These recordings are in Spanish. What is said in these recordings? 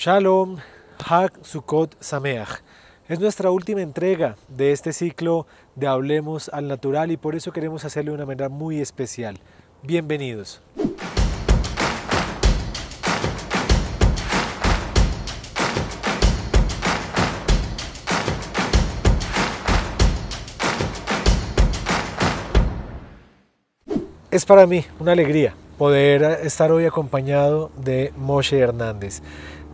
Shalom, Hag Sukkot Sameach. Es nuestra última entrega de este ciclo de Hablemos al Natural y por eso queremos hacerlo de una manera muy especial. Bienvenidos. Es para mí una alegría poder estar hoy acompañado de Moshe Hernández.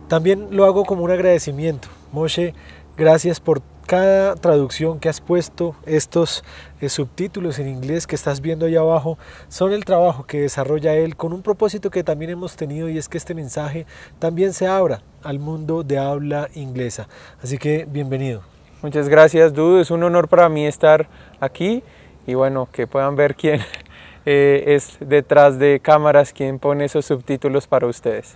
También lo hago como un agradecimiento. Moshe, gracias por cada traducción que has puesto. Estos subtítulos en inglés que estás viendo ahí abajo son el trabajo que desarrolla él con un propósito que también hemos tenido, y es que este mensaje también se abra al mundo de habla inglesa. Así que bienvenido. Muchas gracias, Dudu. Es un honor para mí estar aquí y bueno, que puedan ver quién es detrás de cámaras, quien pone esos subtítulos para ustedes.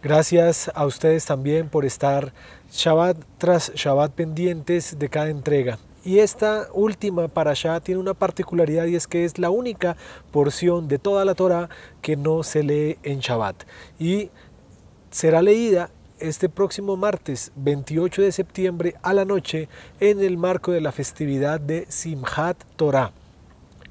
Gracias a ustedes también por estar Shabbat tras Shabbat pendientes de cada entrega. Y esta última parashá tiene una particularidad, y es que es la única porción de toda la Torá que no se lee en Shabbat. Y será leída este próximo martes 28 de septiembre a la noche en el marco de la festividad de Simchat Torah.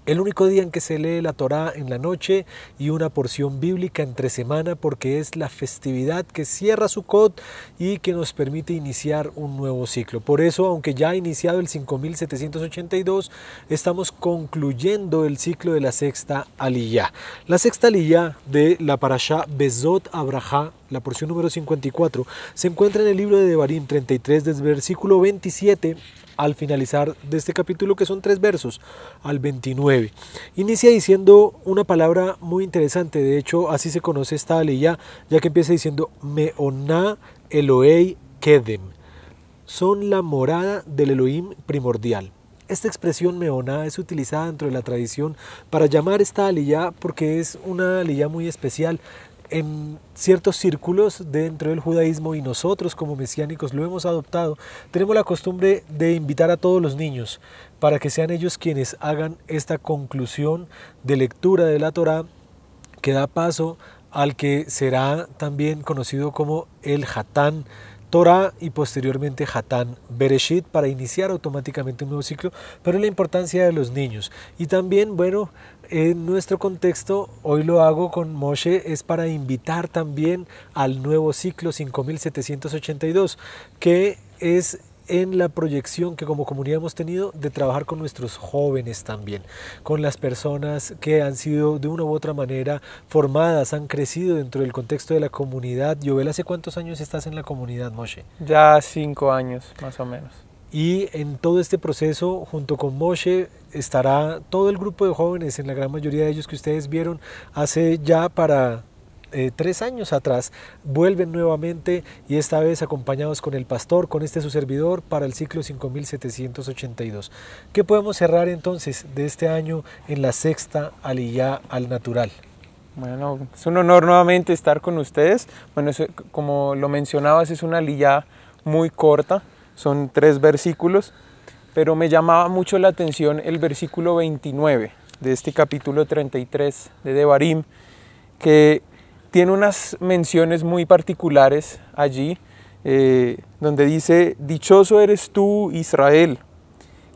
El único día en que se lee la Torá en la noche y una porción bíblica entre semana, porque es la festividad que cierra Sukkot y que nos permite iniciar un nuevo ciclo. Por eso, aunque ya ha iniciado el 5782, estamos concluyendo el ciclo de la sexta Aliyá. La sexta Aliyá de la parashá Bezot Abraha, la porción número 54, se encuentra en el libro de Devarim 33, desde el versículo 27 al finalizar de este capítulo, que son 3 versos, al 29. Inicia diciendo una palabra muy interesante. De hecho, así se conoce esta aliyá, ya que empieza diciendo Meoná Elohei Kedem. Son la morada del Elohim primordial. Esta expresión meoná es utilizada dentro de la tradición para llamar esta aliyá porque es una aliyá muy especial. En ciertos círculos dentro del judaísmo, y nosotros como mesiánicos lo hemos adoptado, tenemos la costumbre de invitar a todos los niños para que sean ellos quienes hagan esta conclusión de lectura de la Torá, que da paso al que será también conocido como el Hatán Torah y posteriormente Hatán Bereshit, para iniciar automáticamente un nuevo ciclo. Pero la importancia de los niños, y también, bueno, en nuestro contexto, hoy lo hago con Moshe, es para invitar también al nuevo ciclo 5782, que es en la proyección que como comunidad hemos tenido de trabajar con nuestros jóvenes también, con las personas que han sido de una u otra manera formadas, han crecido dentro del contexto de la comunidad. Yovel, ¿hace cuántos años estás en la comunidad, Moshe? Ya 5 años, más o menos. Y en todo este proceso, junto con Moshe, estará todo el grupo de jóvenes, en la gran mayoría de ellos que ustedes vieron hace ya para 3 años atrás, vuelven nuevamente, y esta vez acompañados con el pastor, con su servidor, para el ciclo 5782. ¿Qué podemos cerrar entonces de este año en la sexta Aliyá al natural? Bueno, es un honor nuevamente estar con ustedes. Bueno, como lo mencionabas, es una aliyá muy corta, son 3 versículos, pero me llamaba mucho la atención el versículo 29 de este capítulo 33 de Devarim, que tiene unas menciones muy particulares allí, donde dice: dichoso eres tú, Israel.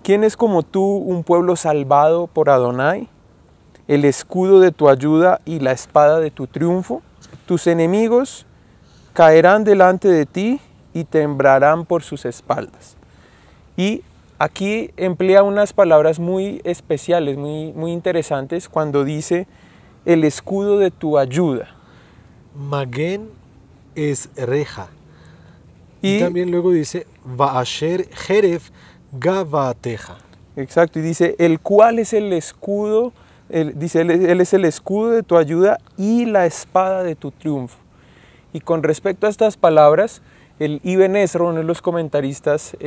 ¿Quién es como tú, un pueblo salvado por Adonai? El escudo de tu ayuda y la espada de tu triunfo. Tus enemigos caerán delante de ti y temblarán por sus espaldas. Y aquí emplea unas palabras muy especiales, muy interesantes, cuando dice el escudo de tu ayuda. Magen es reja. Y también luego dice Vaasher Jeref Gavateja. Exacto, y dice el cual es el escudo, dice él es el escudo de tu ayuda y la espada de tu triunfo. Y con respecto a estas palabras, el Ibn Ezra, uno de los comentaristas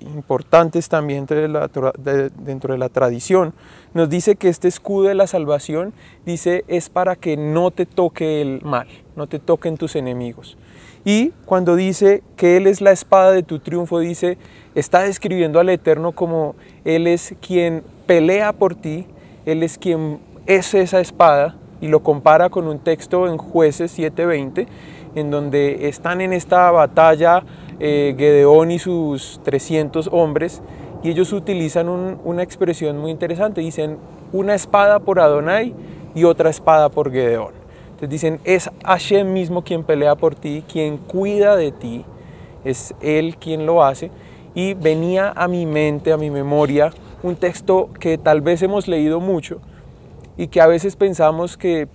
importantes también dentro de la tradición, nos dice que este escudo de la salvación, dice, es para que no te toque el mal, no te toquen tus enemigos. Y cuando dice que Él es la espada de tu triunfo, dice, está describiendo al Eterno como Él es quien pelea por ti, Él es quien es esa espada, y lo compara con un texto en Jueces 7:20, en donde están en esta batalla Gedeón y sus 300 hombres, y ellos utilizan una expresión muy interesante. Dicen una espada por Adonai y otra espada por Gedeón. Entonces dicen, es Hashem mismo quien pelea por ti, quien cuida de ti, es Él quien lo hace. Y venía a mi mente, a mi memoria, un texto que tal vez hemos leído mucho y que a veces pensamos que,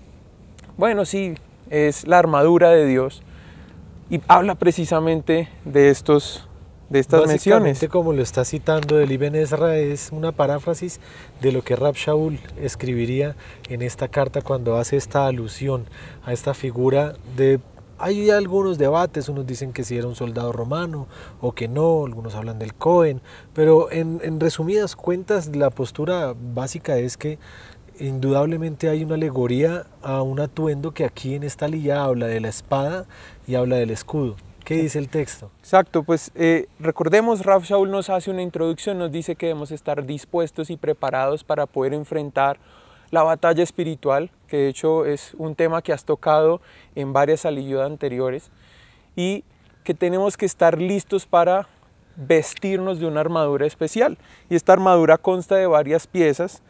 bueno, sí, es la armadura de Dios, y habla precisamente de estas menciones. Como lo está citando el Ibn Ezra, es una paráfrasis de lo que Rab Shaul escribiría en esta carta cuando hace esta alusión a esta figura de... Hay algunos debates, unos dicen que si era un soldado romano o que no, algunos hablan del Cohen, pero en resumidas cuentas la postura básica es que indudablemente hay una alegoría a un atuendo que aquí en esta lilla habla de la espada y habla del escudo. ¿Qué dice el texto? Exacto, pues recordemos, Rav Shaul nos hace una introducción, nos dice que debemos estar dispuestos y preparados para poder enfrentar la batalla espiritual, que de hecho es un tema que has tocado en varias aliyot anteriores, y que tenemos que estar listos para vestirnos de una armadura especial. Y esta armadura consta de varias piezas.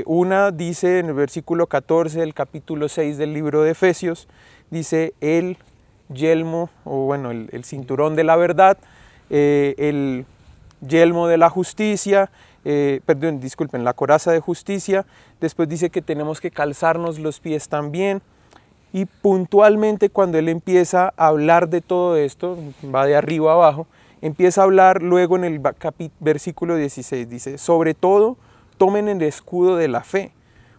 Una dice en el versículo 14 del capítulo 6 del libro de Efesios, dice el yelmo, o bueno, el cinturón de la verdad, el yelmo de la justicia, perdón, disculpen, la coraza de justicia. Después dice que tenemos que calzarnos los pies también, y puntualmente cuando él empieza a hablar de todo esto, va de arriba a abajo, empieza a hablar luego en el versículo 16, dice, sobre todo tomen el escudo de la fe,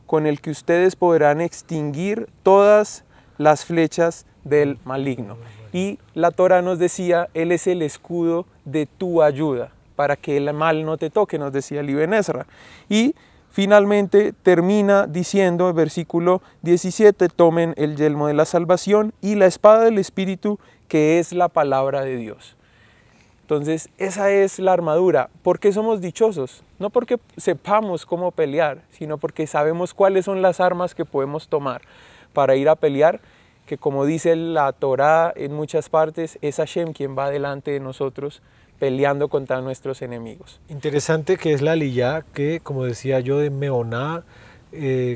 con el que ustedes podrán extinguir todas las flechas del maligno. Y la Torá nos decía, Él es el escudo de tu ayuda, para que el mal no te toque, nos decía el Ibn Ezra. Y finalmente termina diciendo, el versículo 17, tomen el yelmo de la salvación y la espada del Espíritu, que es la palabra de Dios. Entonces, esa es la armadura. ¿Por qué somos dichosos? No porque sepamos cómo pelear, sino porque sabemos cuáles son las armas que podemos tomar para ir a pelear, que como dice la Torá en muchas partes, es Hashem quien va delante de nosotros peleando contra nuestros enemigos. Interesante que es la aliyá que, como decía yo, de Meoná,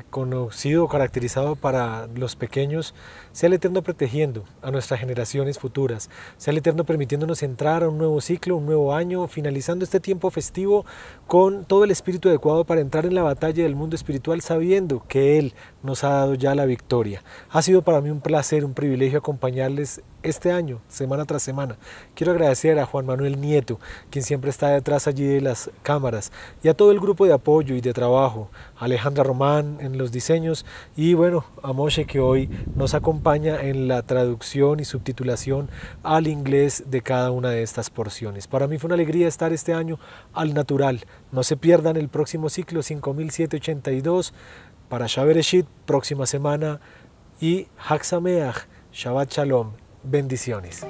conocido, caracterizado para los pequeños, sea el Eterno protegiendo a nuestras generaciones futuras, sea el Eterno permitiéndonos entrar a un nuevo ciclo, un nuevo año, finalizando este tiempo festivo con todo el espíritu adecuado para entrar en la batalla del mundo espiritual, sabiendo que Él nos ha dado ya la victoria. Ha sido para mí un placer, un privilegio acompañarles este año, semana tras semana. Quiero agradecer a Juan Manuel Nieto, quien siempre está detrás allí de las cámaras, y a todo el grupo de apoyo y de trabajo, a Alejandra Román en los diseños, y bueno, a Moshe, que hoy nos acompaña en la traducción y subtitulación al inglés de cada una de estas porciones. Para mí fue una alegría estar este año al natural. No se pierdan el próximo ciclo 5782, para Bereshit, próxima semana, y Hag Sameach, Shabbat Shalom. Bendiciones.